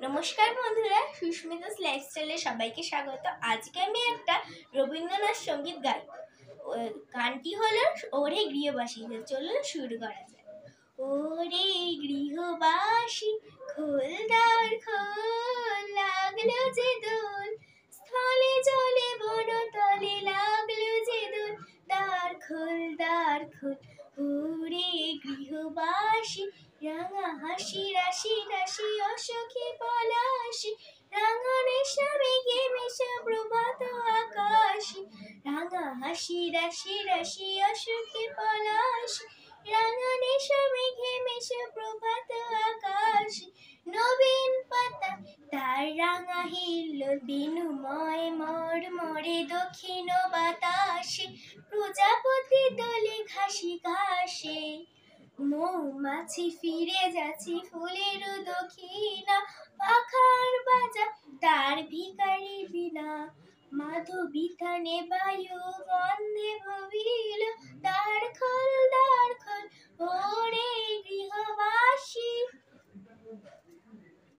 নমস্কার বন্ধুরা, সুস্মিতাস লাইফস্টাইলে সবাইকে স্বাগত। আজকে আমি একটা রবীন্দ্রনাথ সঙ্গীত গাই। গানটি হলো ওরে গৃহবাসী। চলুন শুরু করা যায়। ওরে গৃহবাসী, খোল দ্বার খোল, লাগলো যে দোল, স্থলে জলে বনতলে লাগলো যে দোল, দ্বার খোল দ্বার খোল। ওরে গৃহবাসী, রাঙা হাসি রাশি রাশি অসখী পলাশি, রাঙা নেশা মেঘে মেশা প্রভাত আকাশি, রাঙা হাসি রাশি রাশি অসখী পলাশি, রাঙা নেশা মেঘে মেশা প্রভাত আকাশি, নবীন পাতা তার রাঙা হিল্লোল, বিনুময় মর মরে দক্ষিণ বাতাসে, প্রজাপতি দোলে ঘাসি ঘাসে, মৌমাছি ফিরে যাচ্ছি ফুলের দক্ষিণা, পাখার বাজা তার ভিখারি বিনা, মাধবী থানে বায়ু গন্ধে